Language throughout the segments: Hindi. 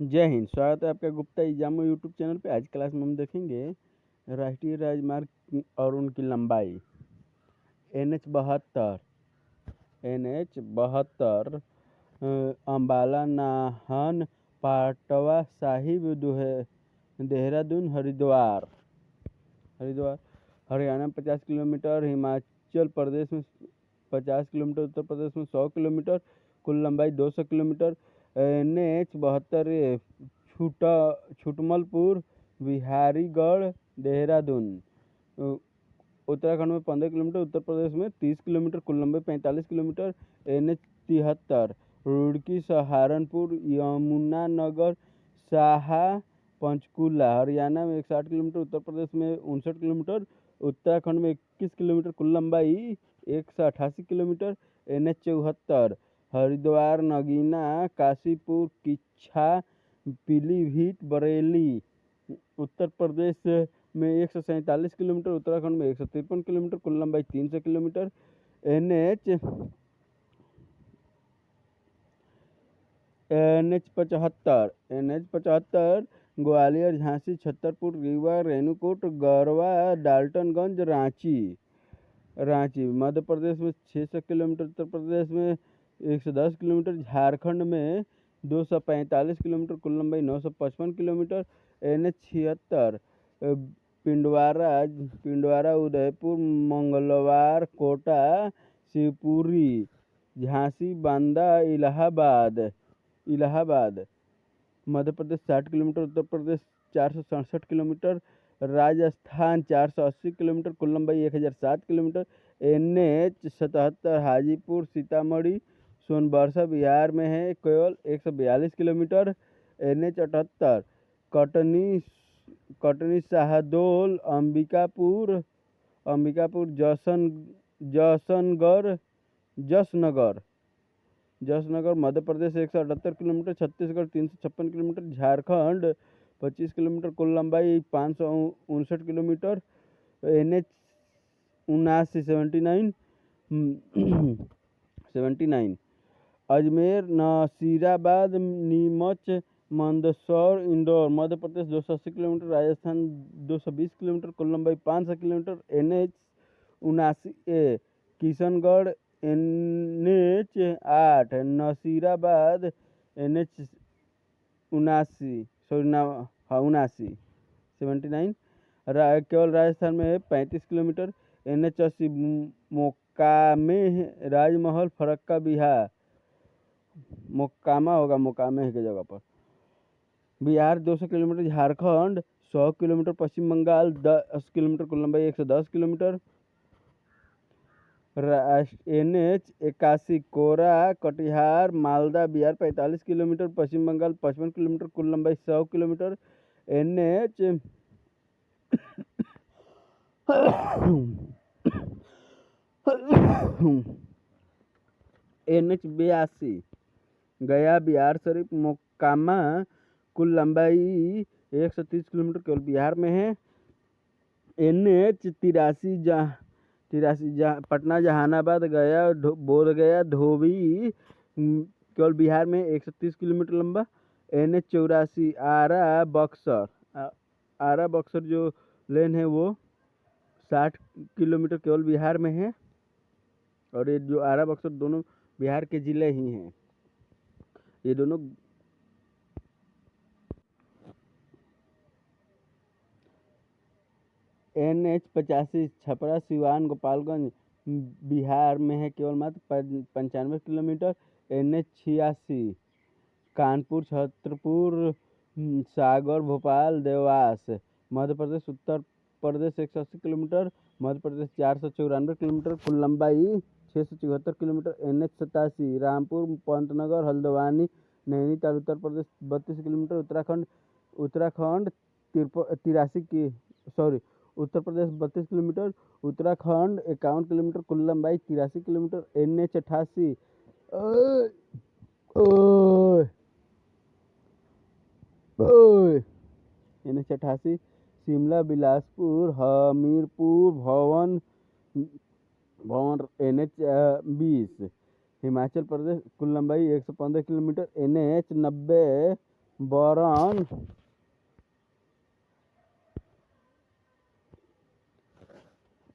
जय हिंद। स्वागत है आपका गुप्ता एग्जामो यूट्यूब चैनल पे। आज क्लास में हम देखेंगे राष्ट्रीय राजमार्ग और उनकी लंबाई। NH 72 अम्बाला नाहन पाटवा साहिब देहरादून हरिद्वार हरियाणा में 50 किलोमीटर, हिमाचल प्रदेश में 50 किलोमीटर, उत्तर प्रदेश में 100 किलोमीटर, कुल लंबाई 200 किलोमीटर। NH 72 छुटमलपुर बिहारीगढ़ देहरादून उत्तराखंड में 15 किलोमीटर, उत्तर प्रदेश में 30 किलोमीटर, कुल लंबाई 45 किलोमीटर। NH 73 रुड़की सहारनपुर यमुनानगर साहा पंचकूला हरियाणा में 160 किलोमीटर, उत्तर प्रदेश में 59 किलोमीटर, उत्तराखंड में 21 किलोमीटर, कुल लंबाई 188 किलोमीटर। NH 74 हरिद्वार नगीना काशीपुर किच्छा पीलीभीत बरेली उत्तर प्रदेश में 147 किलोमीटर, उत्तराखंड में 153 किलोमीटर, कुल लंबाई 300 किलोमीटर। NH 75 ग्वालियर झांसी छतरपुर रीवा रेणुकूट गरवा डाल्टनगंज रांची मध्य प्रदेश में 600 किलोमीटर, उत्तर प्रदेश में 110 किलोमीटर, झारखंड में 245 किलोमीटर, कुल लंबाई 955 किलोमीटर। NH 76 पिंडवारा उदयपुर मंगलवार Kota Shivpuri Jhansi Banda Allahabad Madhya Pradesh 60 kilometre, Uttar Pradesh 467 kilometre, Rajasthan 480 kilometre, कुल लंबाई 1007 किलोमीटर। NH 77 हाजीपुर सीतामढ़ी सोनबरसा बिहार में है, केवल 142 kilometre. NH 78 Katni Shahdol Ambikapur Jasnagar Madhya Pradesh 178 kilometre, Chhattisgarh 356 kilometre, Jharkhand 25 kilometre, कुल लंबाई 559 kilometre. NH 79 Ajmer Nasirabad Neemuch Mandsaur Indore Madhya Pradesh 280 kilometre, Rajasthan 220 kilometre, कुल लंबाई 500 kilometre. NH 79A Kishangarh NH 8 Nasirabad NH 79 केवल राजस्थान में 35 किलोमीटर। NH 80 मोकामे राजमहल फरक्का बिहार मोकामे की जगह पर बिहार 200 किलोमीटर, झारखंड 100 किलोमीटर, पश्चिम बंगाल 10 किलोमीटर, कुल लंबाई 110 किलोमीटर। NH 81 कोरा कटिहार मालदा बिहार 45 किलोमीटर, पश्चिम बंगाल 55 किलोमीटर, कुल लंबाई 100 किलोमीटर। NH 82 गया बिहार शरीफ मोकामा कुल लंबाई 130 किलोमीटर, केवल बिहार में है। NH 83 पटना जहानाबाद गया बोधगया धोबी केवल बिहार में 130 किलोमीटर लंबा। NH 84 आरा बक्सर जो लेन है वो 60 किलोमीटर, केवल बिहार में है। और ये जो आरा बक्सर दोनों बिहार के जिले ही हैं, ये दोनों। NH 85 छपरा सिवान गोपालगंज बिहार में है, केवल मात्र 95 kilometre. NH 86 Kanpur Chhatarpur Sagar Bhopal Dewas Madhya Pradesh, Uttar Pradesh 180 kilometre, Madhya प्रदेश 494 किलोमीटर, कुल लंबाई 674 kilometre. NH 87 Rampur Pantnagar Haldwani Nainital Uttar Pradesh 32 kilometre, Uttarakhand Uttar Pradesh 32 kilometre, Uttarakhand 51 kilometre, कुल लंबाई 83 kilometre. NH 88 NH 88 Shimla Bilaspur Hamirpur भवन NH 20 हिमाचल प्रदेश, कुल लंबाई 115 किलोमीटर। NH 90 बरन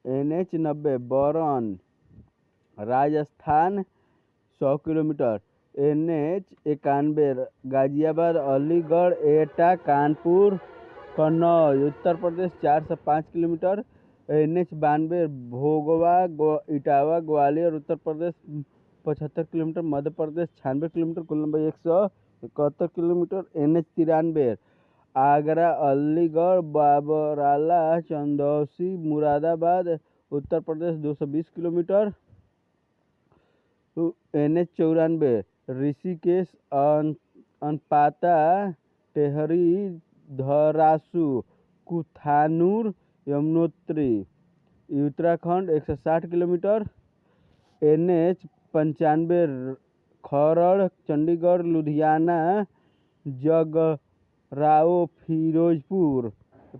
NH 90 Baran Rajasthan 100 kilometre. NH 91 Ghaziabad Aligarh Etah Kanpur Kannauj Uttar Pradesh 4 से 5 kilometre. NH 92 Bhogwa Etawah Gwalior Uttar Pradesh 75 kilometre. Madhya Pradesh 96 kilometre, कुल लंबाई 171 kilometre. NH 93 Agra Aligarh Babrala Chandausi Moradabad Uttar Pradesh 220 kilometre. NH 94 Rishikesh Anpata Tehri Dharasu Kuthanur Yamunotri Uttarakhand 160 kilometre. NH 95 Kharar Chandigarh Ludhiana Jagraon Firozpur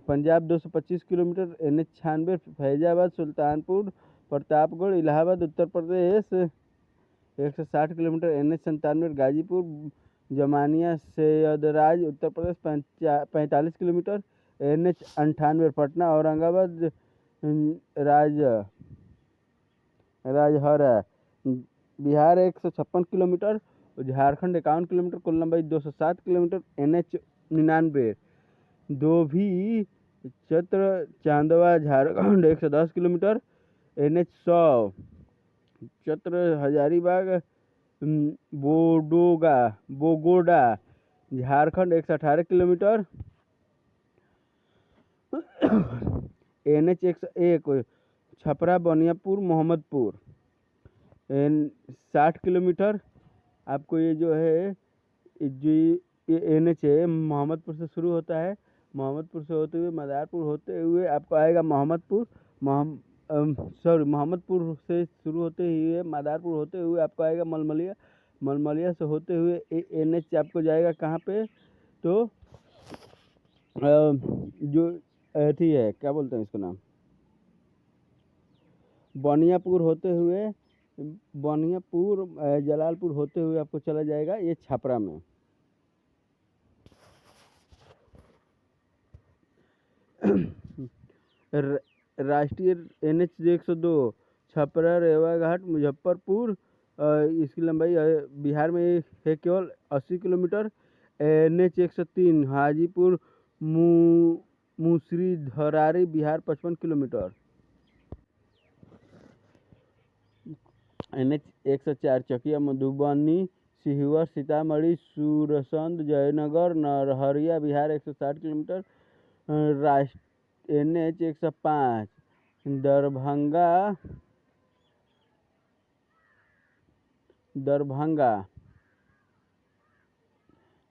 Punjab 225 kilometre. NH 96 Faizabad Sultanpur Pratapgarh Allahabad Uttar Pradesh 160 kilometre. NH 97 Ghazipur Zamania Saiyadraja Uttar Pradesh 45 kilometre. NH 98 Patna Aurangabad Rajhara Bihar 156 kilometre. Jharkhand 51 kilometre, कुल लंबाई 207 kilometre. NH 99 Dobhi Chatra Chandwa Jharkhand 110 kilometre. NH 100 Chatra Hazaribagh Bogoda Jharkhand 118 kilometre. NH 101 Chhapra Baniyapur Mohammadpur 60 kilometre. आपको ये जो है जो ये NH है मोहम्मदपुर से शुरू होता है। मोहम्मदपुर से होते हुए मदारपुर होते हुए आपको आएगा मोहम्मदपुर से शुरू होते हुए मदारपुर होते हुए आपको आएगा मलमलिया। मलमलिया से होते हुए NH आपको जाएगा कहाँ पे, तो जो अथी है क्या बोलते हैं इसका नाम, बनियापुर होते हुए बनियापुर जलालपुर होते हुए आपको चला जाएगा ये छपरा में। राष्ट्रीय NH 102 छपरा रेवाघाट मुजफ्फरपुर इसकी लंबाई बिहार में है केवल 80 kilometre. NH 103 Hajipur Musri Dharari Bihar 55 kilometre. NH 104 Chakia Madhubani Sihua Sitamarhi Sursand Jaynagar Narahia Bihar 160 kilometre. NH 105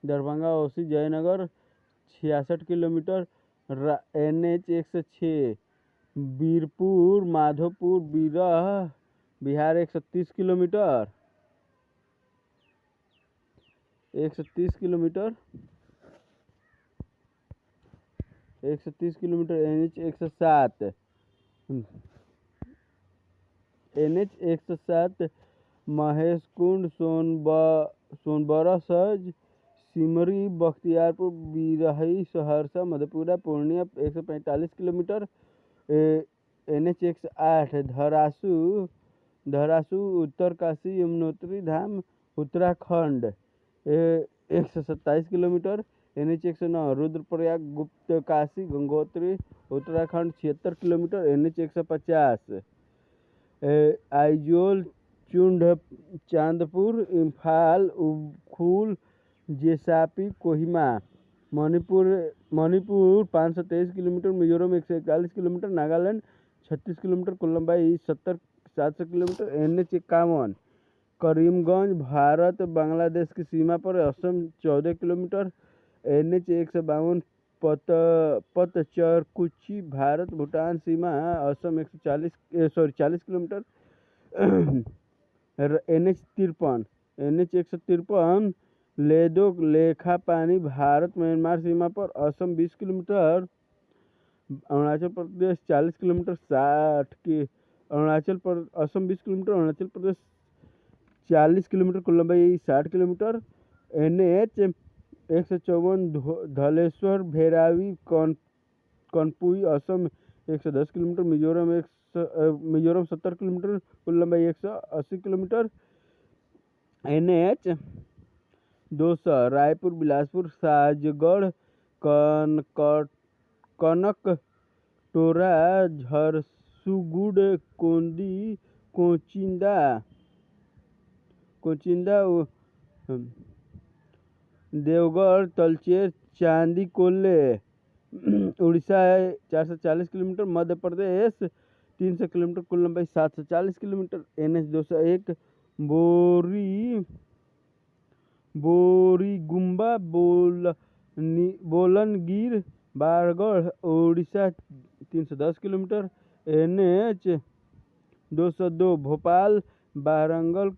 Darbhanga Osi Jaynagar 66 kilometre. NH 106 Birpur Madhopur Birah Bihar 130 kilometre. 130 kilometre NH 107 Maheshkund Sonbarsa Simri Bakhtiyarpur Birhi Saharsa Madhepura Purnia 145 kilometre. NH 108 Dharasu Uttarkashi Yamunotri Dham Uttarakhand 127 kilometre. NH 109 Rudraprayag Guptkashi Gangotri Uttarakhand 76 kilometre. NH 150 Aizawl चुंड Chandpur Imphal Ukhrul Jessami Kohima Manipur 523 kilometre. Mizoram 141 kilometre. Nagaland 36 kilometre, कुल लंबाई 700 किलोमीटर। NH 51 करीमगंज भारत बांग्लादेश की सीमा पर असम 14 किलोमीटर। NH 152 पतचरकुची भारत भूटान सीमा Assam 40 kilometre. NH 153 Ledo Lekhapani Bharat Myanmar सीमा पर Assam 20 kilometre. Arunachal Pradesh 40 kilometre Assam 20 kilometre Arunachal Pradesh 40 kilometre, कुल लंबाई 60 kilometre. NH 154 Dhaleswar Bhairabi Kanpui Assam 110 kilometre Mizoram 70 kilometre कुल लंबाई 180 kilometre NH 200 Raipur Bilaspur Sajgarh Kanaktora Jharsuguda Kochinda Deogarh Talcher Chandikhole Orissa 440 kilometre Madhya Pradesh 300 kilometre कुल लंबाई 740 kilometre NH 201 Boriguma Bolangir Bargarh Orissa 310 kilometre NH 202 Bhopal Warangal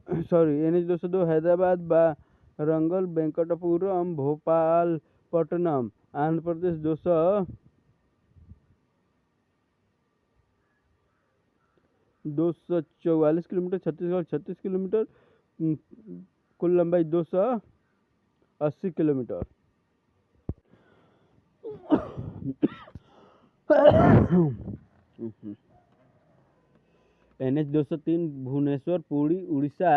NH 202 Hyderabad Warangal Venkatapuram Bhopalpatnam Andhra Pradesh 244 kilometre Chhattisgarh 36 kilometre कुल लंबाई 280 kilometre NH 203 Bhubaneswar Puri Orissa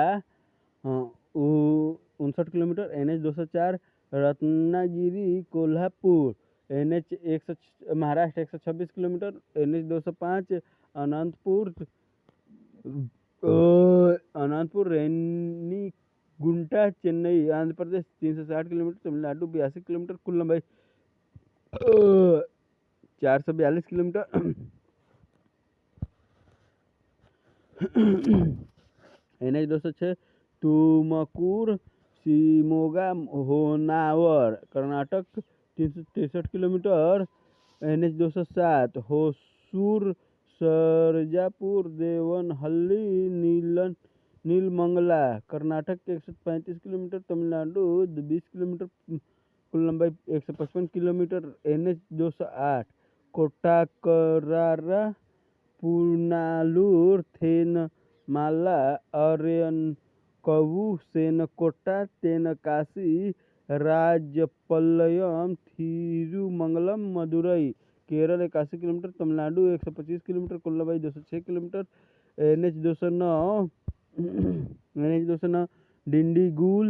59 kilometre NH 204 Ratnagiri Kolhapur NH 100 Maharashtra 126 kilometre NH 205 Anantapur Renigunta Chennai Andhra Pradesh 360 kilometre Tamil Nadu 82 kilometre कुल लंबाई 442 kilometre NH 206 Tumkur Shimoga Honavar Karnataka 363 kilometre NH 207 Hosur Sarjapur Devanahalli Nelamangala Karnataka 135 kilometre Tamil Nadu 20 kilometre कुल लंबाई 155 kilometre NH 208 Kottarakkara Punalur Thenmala Aryankavu Sengottai Tenkasi Rajapalayam Thirumangalam Madurai Kerala 81 kilometre Tamil Nadu 125 kilometre कुल लंबाई 206 kilometre NH 209 Dindigul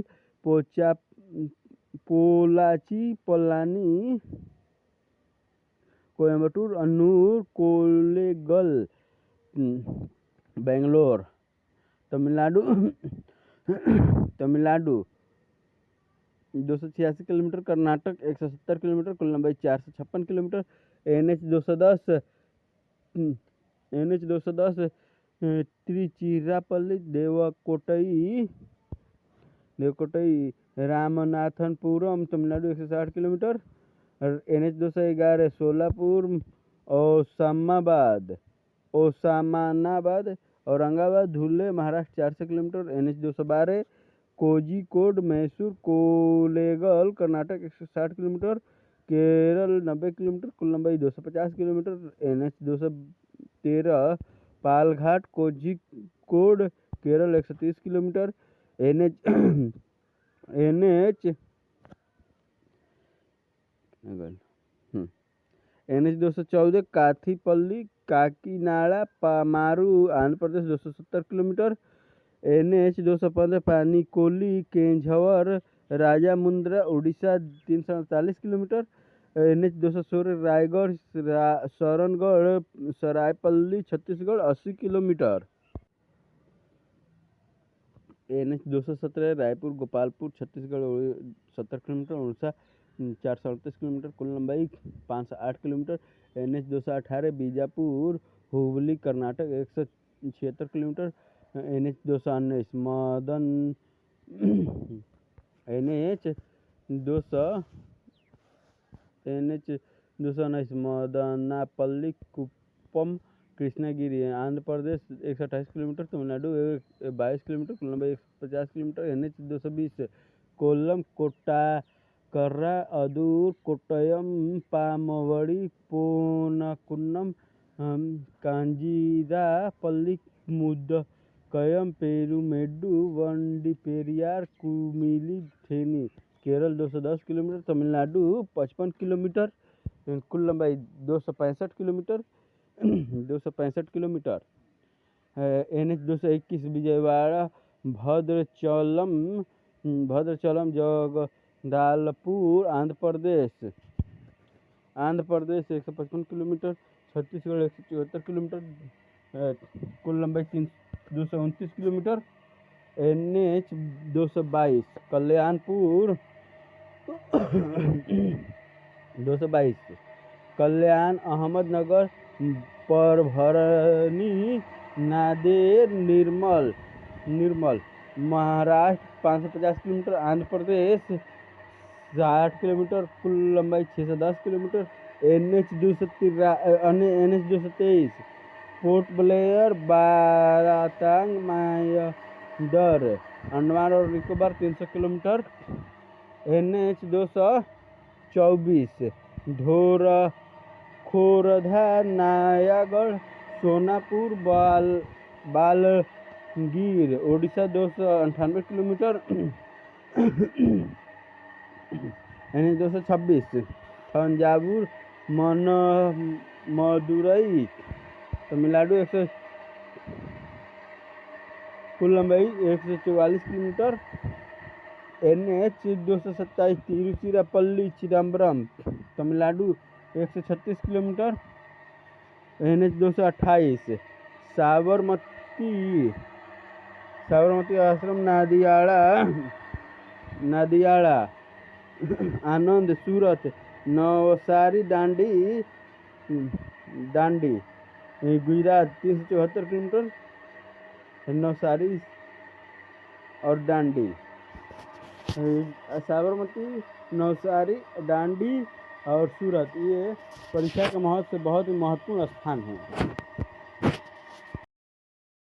Pollachi Palani Coimbatore Annur Kollegal Bangalore Tamil Nadu 286 kilometre Karnataka 170 kilometre कुल लंबाई 456 kilometre NH 210 Tiruchirappalli Devakottai Ramanathapuram Tamil Nadu 160 kilometre NH 211 Solapur Osmanabad Aurangabad Dhule Maharashtra 400 kilometre NH 212 Kozhikode Mysore Kollegal Karnataka 160 kilometre Kerala 90 kilometre कुल लंबाई 250 kilometre NH 213 Palghat Kozhikode Kerala 130 kilometre NH 214 Kathipalli Kakinada Pamarru Andhra Pradesh 270 kilometre NH 215 Panikoili Keonjhar Rajamundra Orissa 348 kilometre NH 216 Raigarh Sarangarh Saraipali Chhattisgarh 80 kilometre NH 217 Raipur Gopalpur Chhattisgarh 70 kilometre Orissa 438 kilometre कुल लंबाई 508 kilometre NH 218 Bijapur Hubli Karnataka 176 kilometre NH 219 Madanapalle Kuppam Krishnagiri Andhra Pradesh 128 kilometre Tamil Nadu 22 kilometre कुल लंबाई 150 kilometre NH 220 Kollam Kottarakkara Adoor Kottayam Pambadi Ponkunnam Kanjirappally Kayam Peermade Vandiperiyar Kumily Theni. Kerala 210 kilometre, Tamil Nadu 55 kilometre, कुल लंबाई 265 kilometre 265 kilometre. NH 221 Vijayawada Bhadrachalam Jagdalpur Andhra Pradesh 155 kilometre, Chhattisgarh 174 kilometre, कुल लंबाई 229 kilometre. NH 222 Kalyanpur 222 Kalyan Ahmednagar Parbhani Nanded Nirmal Maharashtra 550 kilometre, Andhra Pradesh 60 kilometre, कुल लंबाई 610 किलोमीटर। NH 223 पोर्ट ब्लेयर बारातांग मायादर अंडमान और Nicobar 300 kilometre. NH 224 Khordha Nayagarh Sonepur Bolangir Odisha 298 kilometre. NH 226 Thanjavur Madurai Tamil Nadu कुल लंबाई 144 kilometre. NH 227 Tiruchirappalli Chidambaram Tamil Nadu 136 kilometre. NH 228 Sabarmati आश्रम नादियाड़ा आनंद सूरत नवसारी दांडी गुजरात 374 किलोमीटर। नवसारी और दांडी साबरमती नवसारी दांडी और सूरत ये परीक्षा के बहुत ही महत्वपूर्ण स्थान हैं।